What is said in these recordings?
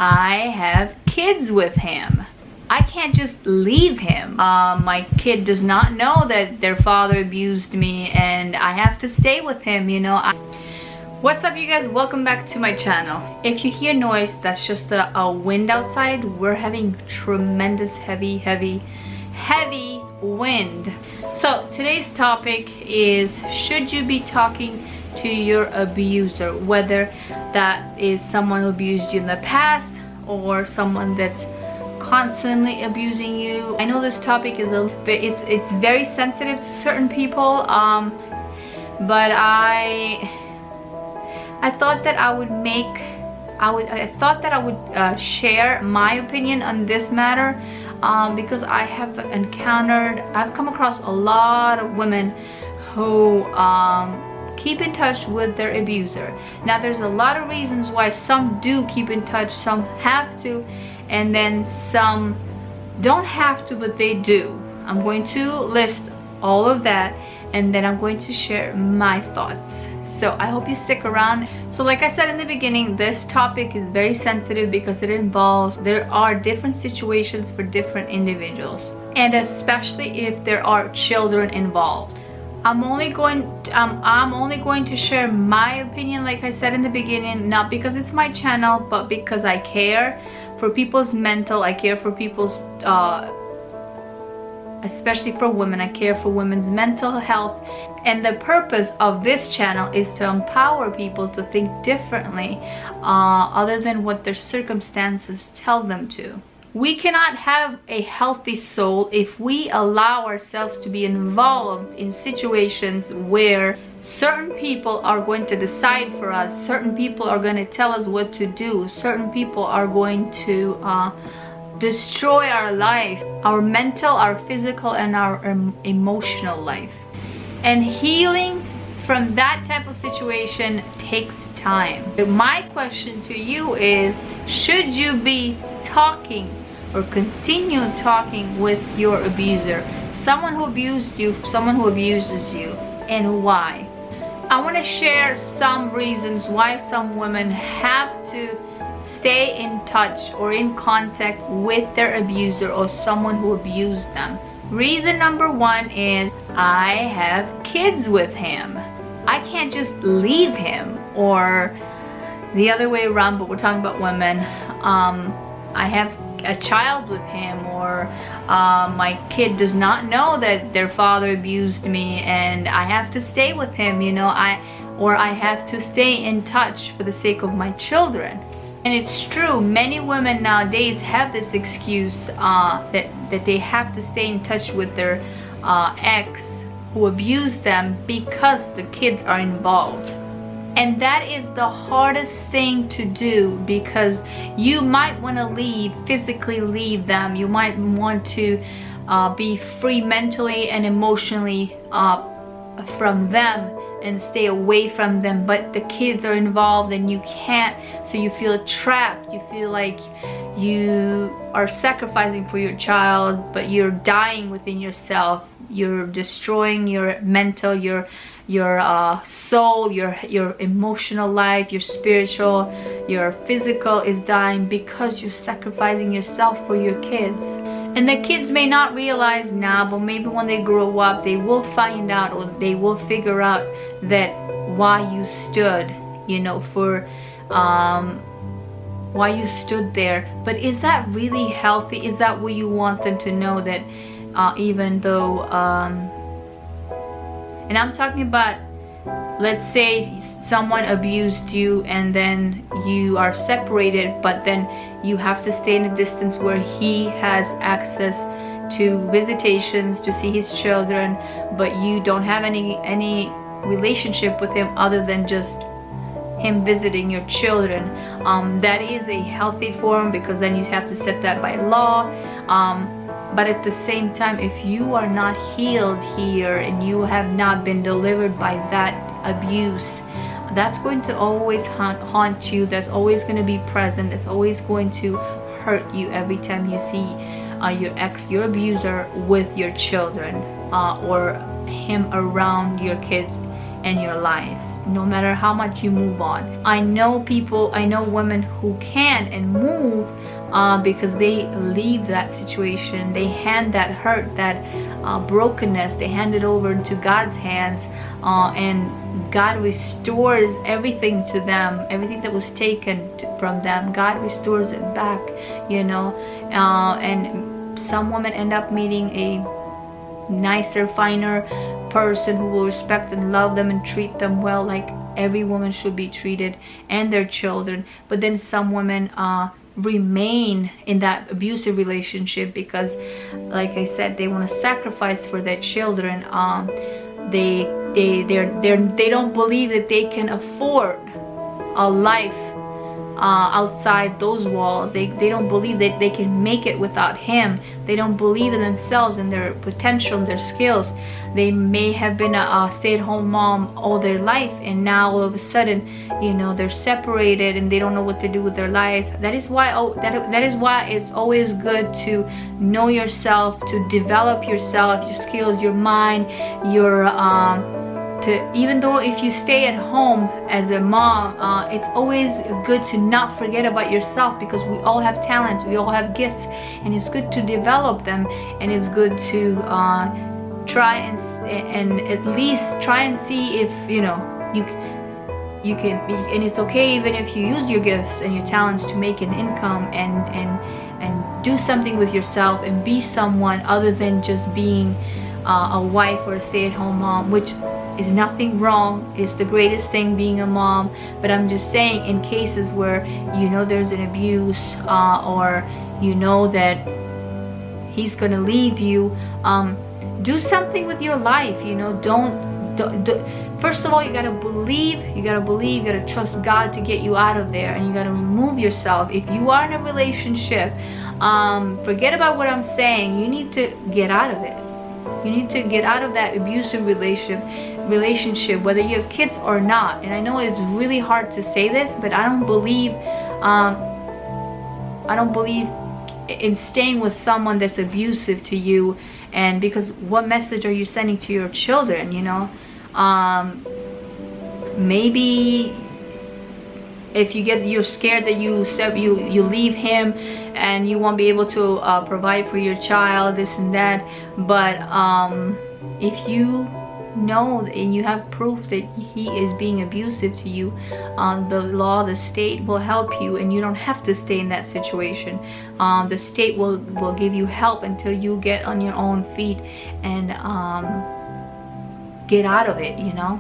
I have kids with him. I can't just leave him. My kid does not know that their father abused me and I have to stay with him, you know. What's up, you guys? Welcome back to my channel. If you hear noise, that's just a wind outside. We're having tremendous heavy wind. So today's topic is, should you be talking to your abuser, whether that is someone who abused you in the past or someone that's constantly abusing you. I know this topic is it's very sensitive to certain people, but I thought that I would share my opinion on this matter, because I've come across a lot of women who keep in touch with their abuser. Now there's a lot of reasons why some do keep in touch, some have to, and then some don't have to, but they do. I'm going to list all of that and then I'm going to share my thoughts. So I hope you stick around. So like I said in the beginning, this topic is very sensitive because there are different situations for different individuals, and especially if there are children involved. I'm only going to share my opinion, like I said in the beginning, not because it's my channel, but because I care for people's mental, I care for people's especially for women, I care for women's mental health. And the purpose of this channel is to empower people to think differently, other than what their circumstances tell them to. We cannot have a healthy soul if we allow ourselves to be involved in situations where certain people are going to decide for us, certain people are going to tell us what to do, certain people are going to destroy our life, our mental, our physical, and our emotional life. And healing from that type of situation takes time. My question to you is, should you be talking or continue talking with your abuser, someone who abused you, someone who abuses you, and why? I want to share some reasons why some women have to stay in touch or in contact with their abuser or someone who abused them. Reason number one is, I have kids with him. I can't just leave him. Or the other way around, but we're talking about women. I have a child with him, or my kid does not know that their father abused me and I have to stay with him, you know, or I have to stay in touch for the sake of my children. And it's true, many women nowadays have this excuse that they have to stay in touch with their ex who abused them because the kids are involved. And that is the hardest thing to do, because you might want to physically leave them. You might want to be free mentally and emotionally from them and stay away from them, but the kids are involved and you can't, so you feel trapped. You feel like you are sacrificing for your child, but you're dying within yourself. You're destroying your mental, your soul, your emotional life, your spiritual, your physical is dying because you're sacrificing yourself for your kids. And the kids may not realize now, but maybe when they grow up, they will find out, or they will figure out that why you stood, you know, for why you stood there. But is that really healthy? Is that what you want them to know? That even though and I'm talking about, let's say someone abused you and then you are separated, but then you have to stay in a distance where he has access to visitations to see his children, but you don't have any relationship with him other than just him visiting your children. That is a healthy form, because then you have to set that by law. But at the same time, if you are not healed here and you have not been delivered by that abuse, that's going to always haunt you. That's always going to be present. It's always going to hurt you every time you see your abuser with your children, or him around your kids in your lives, no matter how much you move on. I know women who can and move because they leave that situation, they hand that hurt, that brokenness, they hand it over into God's hands, and God restores everything to them, everything that was taken from them. God restores it back, you know. And some women end up meeting a nicer, finer person who will respect and love them and treat them well, like every woman should be treated, and their children. But then some women remain in that abusive relationship because, like I said, they want to sacrifice for their children. They don't believe that they can afford a life outside those walls. They don't believe that they can make it without him. They don't believe in themselves and their potential and their skills. They may have been a stay-at-home mom all their life, and now all of a sudden, you know, they're separated and they don't know what to do with their life. That is why that is why it's always good to know yourself, to develop yourself, your skills, your mind, your even though if you stay at home as a mom, it's always good to not forget about yourself, because we all have talents, we all have gifts, and it's good to develop them, and it's good to try and at least try and see if you know you can be, and it's okay even if you use your gifts and your talents to make an income and do something with yourself and be someone other than just being a wife or a stay-at-home mom, which is nothing wrong. It's the greatest thing being a mom. But I'm just saying, in cases where you know there's an abuse, or you know that he's gonna leave you, do something with your life. You know, don't first of all, you gotta believe, you gotta trust God to get you out of there, and you gotta remove yourself. If you are in a relationship, forget about what I'm saying. You need to get out of it. You need to get out of that abusive relationship, whether you have kids or not. And I know it's really hard to say this, but I don't believe in staying with someone that's abusive to you. And because what message are you sending to your children? You know, maybe if you're scared that you leave him and you won't be able to provide for your child, this and that. But if you know and you have proof that he is being abusive to you, the law, the state will help you, and you don't have to stay in that situation. The state will give you help until you get on your own feet and get out of it, you know.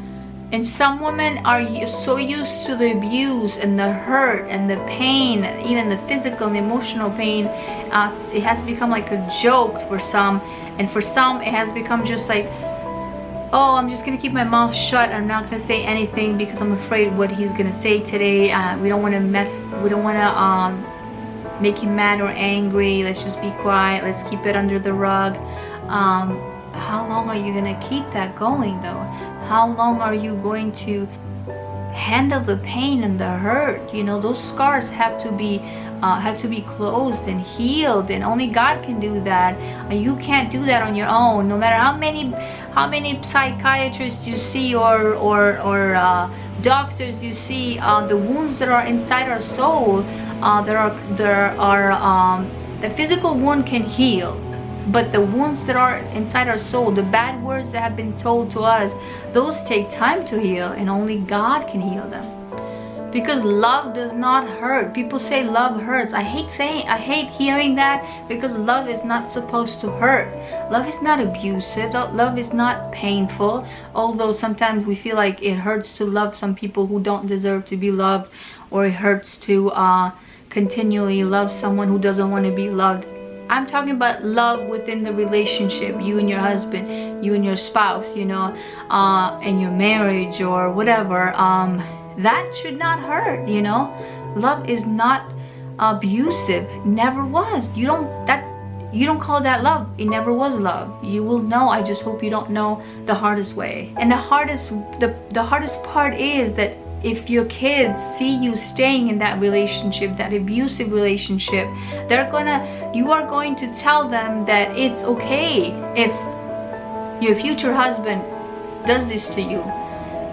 And some women are so used to the abuse and the hurt and the pain, even the physical and emotional pain, it has become like a joke for some. And for some, it has become just like, oh, I'm just gonna keep my mouth shut. I'm not gonna say anything because I'm afraid what he's gonna say today. We don't want to make him mad or angry. Let's just be quiet. Let's keep it under the rug. How long are you gonna keep that going though? How long are you going to handle the pain and the hurt? You know, those scars have to be closed and healed, and only God can do that. You can't do that on your own. No matter how many psychiatrists you see or doctors you see, the wounds that are inside our soul, the physical wound can heal. But the wounds that are inside our soul, the bad words that have been told to us, those take time to heal, and only God can heal them. Because love does not hurt. People say love hurts. I hate hearing that, because love is not supposed to hurt. Love is not abusive. Love is not painful. Although sometimes we feel like it hurts to love some people who don't deserve to be loved, or it hurts to continually love someone who doesn't want to be loved. I'm talking about love within the relationship, you and your husband, you and your spouse, you know, in your marriage or whatever. That should not hurt, you know. Love is not abusive. Never was. You don't call that love. It never was love. You will know. I just hope you don't know the hardest way. And the hardest part is that if your kids see you staying in that relationship, that abusive relationship, you are going to tell them that it's okay if your future husband does this to you.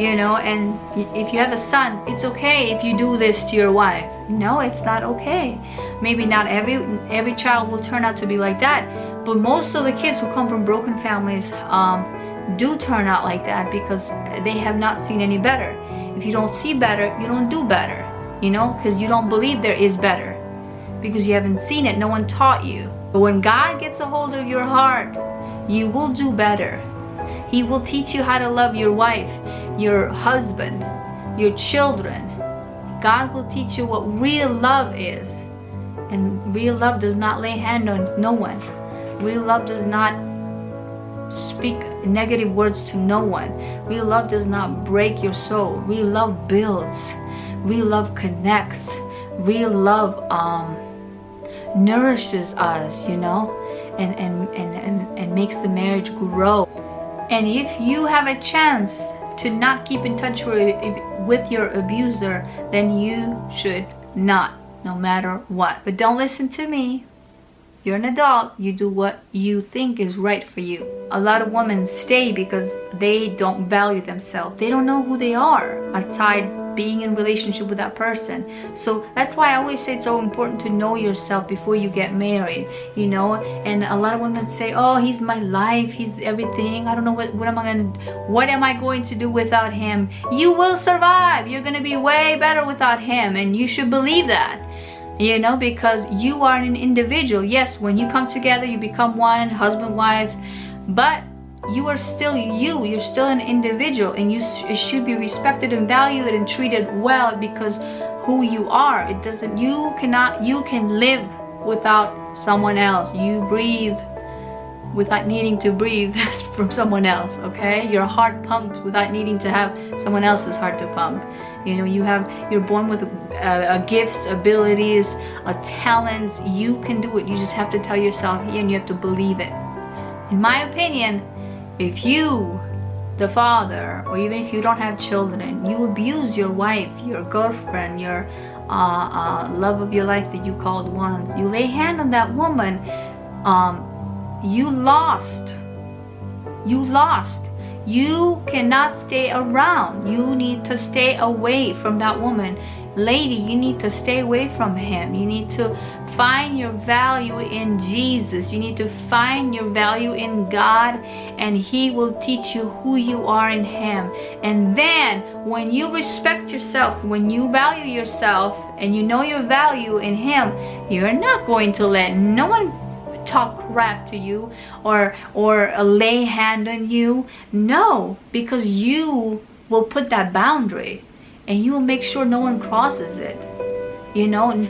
you know. And if you have a son, it's okay if you do this to your wife. No, it's not okay. Maybe not every child will turn out to be like that, but most of the kids who come from broken families do turn out like that because they have not seen any better. If you don't see better, you don't do better, you know, because you don't believe there is better, because you haven't seen it. No one taught you. But when God gets a hold of your heart, you will do better. He will teach you how to love your wife, your husband, your children. God will teach you what real love is. And real love does not lay hand on no one. Real love does not speak negative words to no one. Real love does not break your soul. Real love builds. Real love connects. Real love nourishes us, you know, and makes the marriage grow. And if you have a chance to not keep in touch with your abuser, then you should not, no matter what. But don't listen to me. You're an adult. You do what you think is right for you. A lot of women stay because they don't value themselves. They don't know who they are outside being in relationship with that person. So that's why I always say it's so important to know yourself before you get married, you know. And a lot of women say, oh, he's my life, he's everything, I don't know what am I going to do without him. You will survive. You're gonna be way better without him, and you should believe that, you know, because you are an individual. Yes, when you come together you become one, husband, wife, but you are still you. You're still an individual, and you should be respected and valued and treated well because who you are. It doesn't, you can live without someone else. You breathe without needing to breathe from someone else, okay? Your heart pumps without needing to have someone else's heart to pump. You know, you're born with gifts, abilities, talents. You can do it. You just have to tell yourself, and you have to believe it. In my opinion, if you, the father, or even if you don't have children, you abuse your wife, your girlfriend, your love of your life that you called once, you lay hand on that woman, you lost. You cannot stay around. You need to stay away from that woman. Lady, you need to stay away from him. You need to find your value in Jesus. You need to find your value in God, and he will teach you who you are in him. And then when you respect yourself, when you value yourself, and you know your value in him, you're not going to let no one talk crap to you or lay hand on you. No, because you will put that boundary, and you will make sure no one crosses it. You know,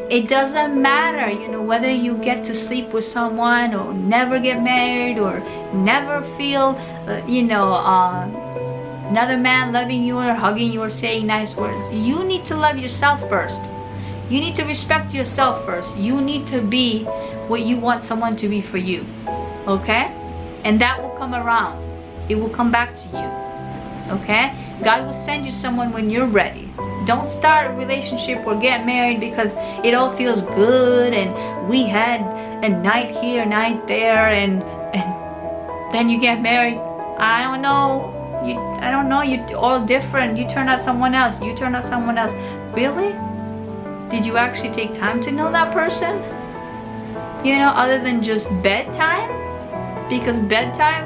it doesn't matter, you know, whether you get to sleep with someone or never get married or never feel another man loving you or hugging you or saying nice words. You need to love yourself first. You need to respect yourself first. You need to be what you want someone to be for you, okay? And that will come around. It will come back to you, okay? God will send you someone when you're ready. Don't start a relationship or get married because it all feels good and we had a night here, night there, and then you get married. I don't know, you're all different. You turn out someone else. You turn out someone else. Really? Did you actually take time to know that person? You know, other than just bedtime? Because bedtime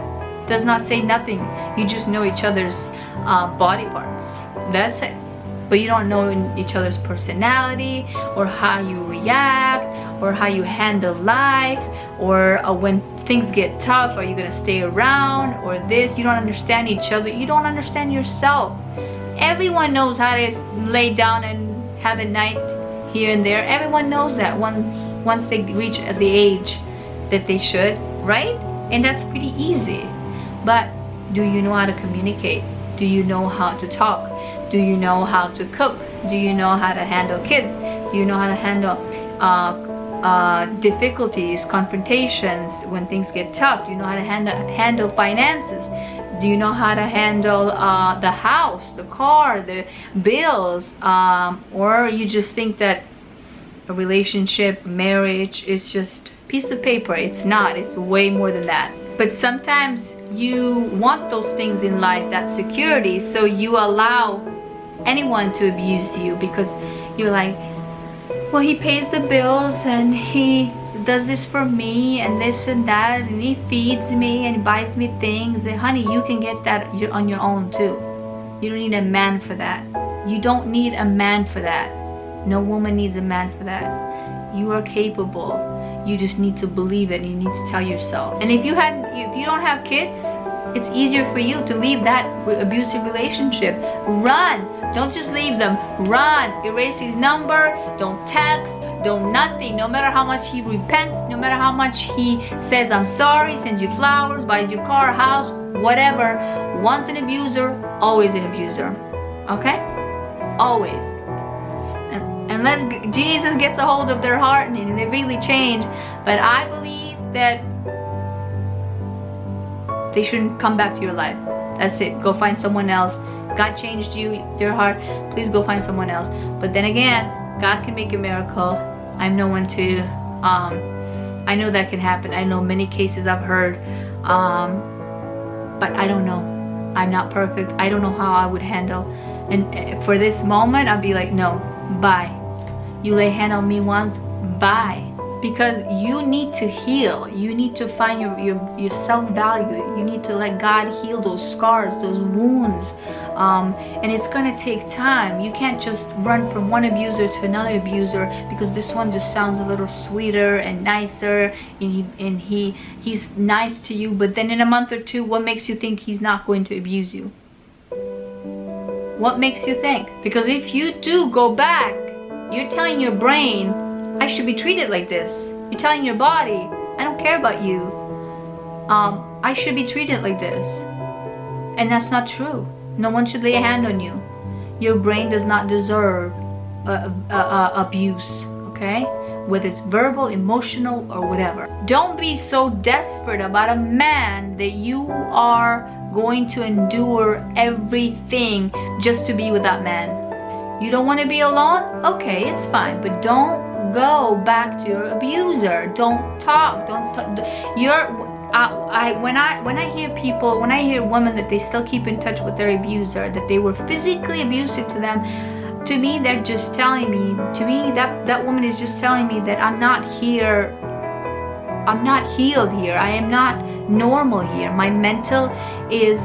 does not say nothing. You just know each other's body parts. That's it. But you don't know each other's personality, or how you react, or how you handle life, or when things get tough, are you gonna stay around, or this. You don't understand each other. You don't understand yourself. Everyone knows how to lay down and have a night here and there. Everyone knows that once they reach the age that they should, right? And that's pretty easy. But do you know how to communicate? Do you know how to talk? Do you know how to cook? Do you know how to handle kids? Do you know how to handle difficulties, confrontations when things get tough? Do you know how to handle finances? Do you know how to handle the house, the car, the bills? Or you just think that a relationship, marriage is just a piece of paper? It's not. It's way more than that. But sometimes you want those things in life, that security, so you allow anyone to abuse you because you're like, well, he pays the bills and he does this for me and this and that, and he feeds me and buys me things. And honey, you can get that on your own too. You don't need a man for that. You don't need a man for that. No woman needs a man for that. You are capable. You just need to believe it. You need to tell yourself. And if you don't have kids, it's easier for you to leave that abusive relationship. Run. Don't just leave them. Run. Erase his number. Don't text. Don't nothing. No matter how much he repents, no matter how much he says I'm sorry, sends you flowers, buys you car, house, whatever. Once an abuser, always an abuser. Okay? Always. Unless Jesus gets a hold of their heart and they really change. But I believe that they shouldn't come back to your life. That's it. Go find someone else. God changed you, their heart. Please go find someone else. But then again, God can make a miracle. I'm no one to, I know that can happen. I know many cases I've heard, but I don't know. I'm not perfect. I don't know how I would handle. And for this moment, I'll be like, no, bye. You lay hand on me once, bye. Because you need to heal. You need to find your self-value. You need to let God heal those scars, those wounds. And it's gonna take time. You can't just run from one abuser to another abuser because this one just sounds a little sweeter and nicer, and he's nice to you, but then in a month or two, what makes you think he's not going to abuse you? What makes you think? Because if you do go back, you're telling your brain, I should be treated like this. You're telling your body, I don't care about you. I should be treated like this. And that's not true. No one should lay a hand on you. Your brain does not deserve abuse, okay? Whether it's verbal, emotional, or whatever. Don't be so desperate about a man that you are going to endure everything just to be with that man. You don't want to be alone? Okay, it's fine, but don't go back to your abuser. Don't talk. When I hear women that they still keep in touch with their abuser, that they were physically abusive to them, to me they're just telling me, that woman is just telling me that I'm not here, I'm not healed here, I am not normal here, my mental is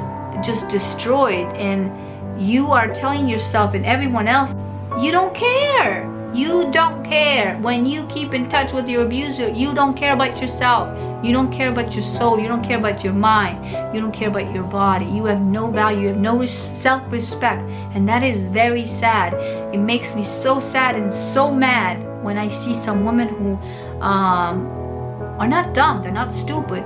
just destroyed. And you are telling yourself and everyone else, you don't care. You don't care. When you keep in touch with your abuser, you don't care about yourself. You don't care about your soul. You don't care about your mind. You don't care about your body. You have no value. You have no self-respect. And that is very sad. It makes me so sad and so mad when I see some women who are not dumb. They're not stupid.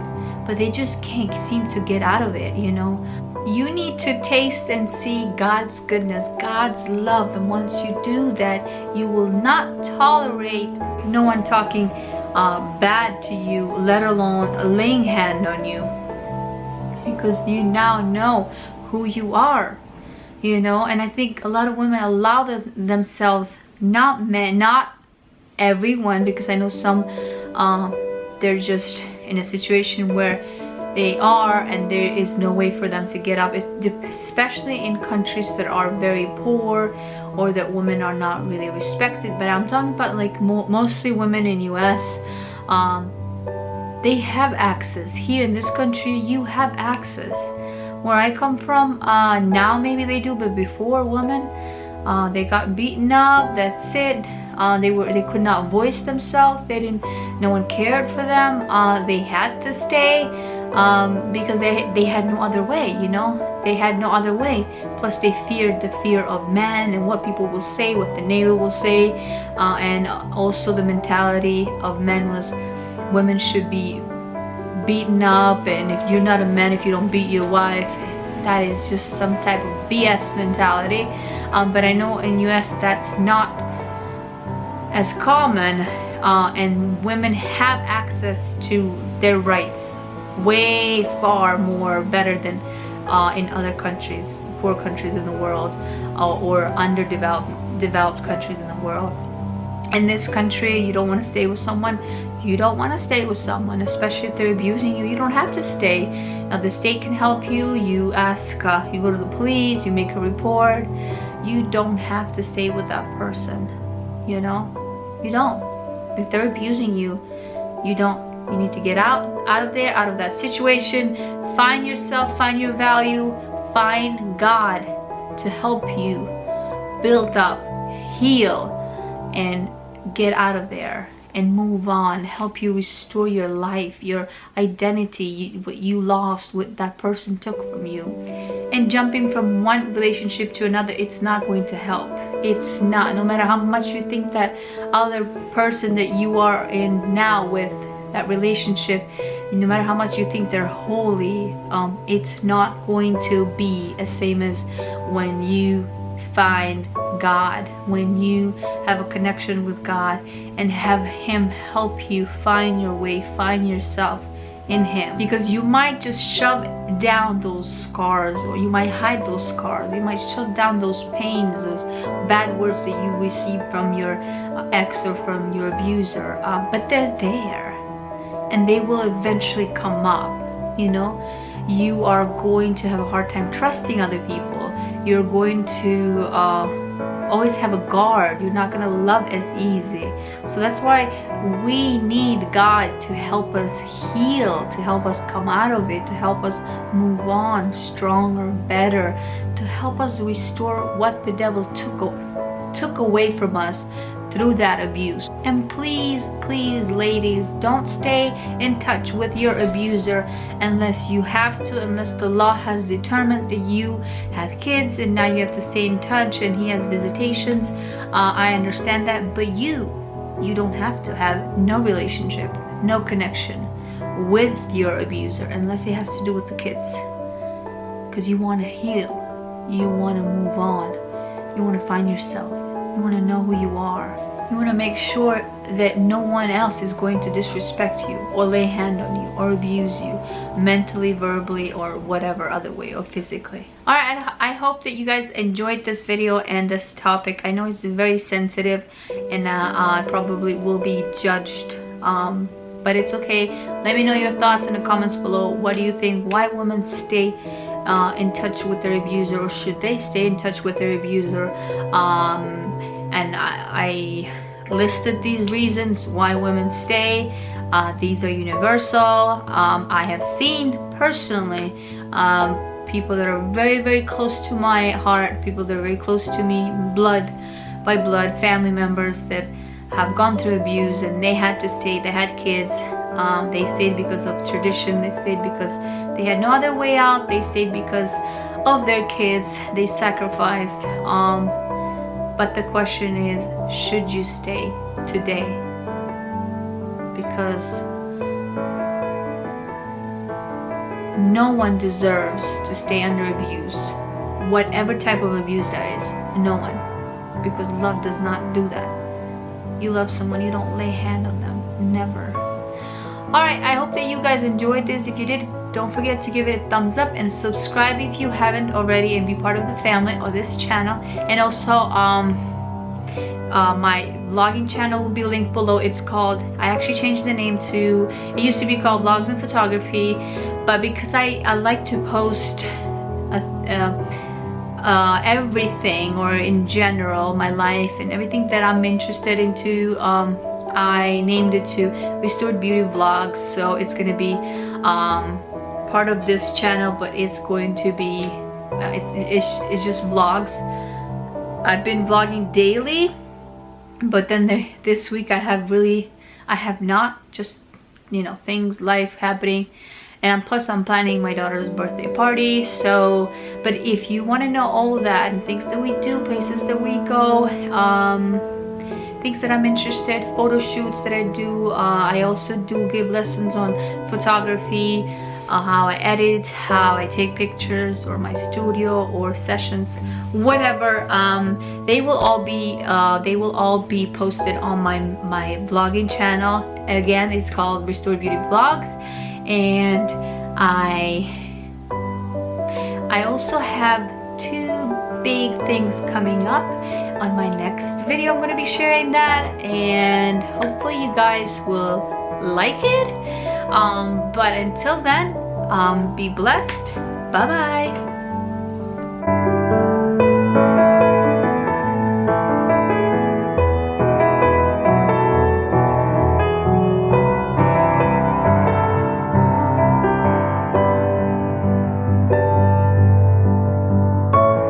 But they just can't seem to get out of it, you know. You need to taste and see God's goodness, God's love. And once you do that, you will not tolerate no one talking bad to you, let alone laying hand on you. Because you now know who you are, you know. And I think a lot of women allow themselves, not men, not everyone, because I know some, they're just in a situation where they are and there is no way for them to get up, especially in countries that are very poor or that women are not really respected. But I'm talking about like mostly women in US. They have access. Here in this country, you have access. Where I come from, now maybe they do, but before, women, they got beaten up, that's it. They could not voice themselves. No one cared for them. They had to stay because they had no other way, you know. They had no other way. Plus they feared the fear of men and what people will say, what the neighbor will say, and also the mentality of men was women should be beaten up, and if you're not a man, if you don't beat your wife, that is just some type of BS mentality. But I know in US that's not as common, and women have access to their rights way far more better than in other countries, poor countries in the world, or underdeveloped countries in the world. in this country, you don't want to stay with someone, you don't want to stay with someone, especially if they're abusing you. You don't have to stay. The state can help you. You ask, you go to the police, you make a report. You don't have to stay with that person, you know? You don't. If they're abusing you, you don't. You need to get out of there, out of that situation. Find yourself, find your value, find God to help you build up, heal, and get out of there and move on, help you restore your life, your identity, what you lost, what that person took from you. And jumping from one relationship to another, it's not going to help. It's not. No matter how much you think that other person that you are in now with, that relationship, no matter how much you think they're holy, it's not going to be the same as when you find God, when you have a connection with God and have Him help you find your way, find yourself in Him. Because you might just shove down those scars, or you might hide those scars, you might shove down those pains, those bad words that you received from your ex or from your abuser, but they're there and they will eventually come up. You know, you are going to have a hard time trusting other people. You're going to always have a guard. You're not going to love as easy. So that's why we need God to help us heal, to help us come out of it, to help us move on stronger, better, to help us restore what the devil took away from us through that abuse. And please, please, ladies, don't stay in touch with your abuser unless you have to, unless the law has determined that you have kids and now you have to stay in touch and he has visitations. I understand that, but you don't have to have no relationship, no connection with your abuser unless it has to do with the kids. Because you want to heal, you want to move on, you want to find yourself. You want to know who you are. You want to make sure that no one else is going to disrespect you or lay a hand on you or abuse you mentally, verbally, or whatever other way, or physically. Alright, I hope that you guys enjoyed this video and this topic. I know it's very sensitive and I probably will be judged, but it's okay. Let me know your thoughts in the comments below. What do you think? Why women stay in touch with their abuser, or should they stay in touch with their abuser? And I listed these reasons why women stay. These are universal. I have seen personally people that are very, very close to my heart, people that are very close to me, blood by blood, family members that have gone through abuse and they had to stay. They had kids. They stayed because of tradition. They stayed because they had no other way out. They stayed because of their kids. They sacrificed. But the question is, should you stay today? Because no one deserves to stay under abuse, whatever type of abuse that is. No one. Because love does not do that. You love someone, you don't lay a hand on them. Never. Alright, I hope that you guys enjoyed this. If you did, don't forget to give it a thumbs up and subscribe if you haven't already, and be part of the family or this channel. And also my vlogging channel will be linked below. It's called, I actually changed the name to, it used to be called Vlogs and Photography, but because I like to post everything, or in general my life and everything that I'm interested into, I named it to Restored Beauty Vlogs. So it's going to be part of this channel, but it's going to be it's just vlogs. I've been vlogging daily, but then this week I have not, just, you know, things, life happening, and plus I'm planning my daughter's birthday party. So, but if you want to know all that and things that we do, places that we go, things that I'm interested, photo shoots that I do, I also do give lessons on photography, how I edit, how I take pictures, or my studio or sessions, whatever. They will all be posted on my vlogging channel. Again, it's called Restored Beauty Vlogs. And I also have two big things coming up. on my next video I'm going to be sharing that, and hopefully you guys will like it. But until then, be blessed. Bye bye.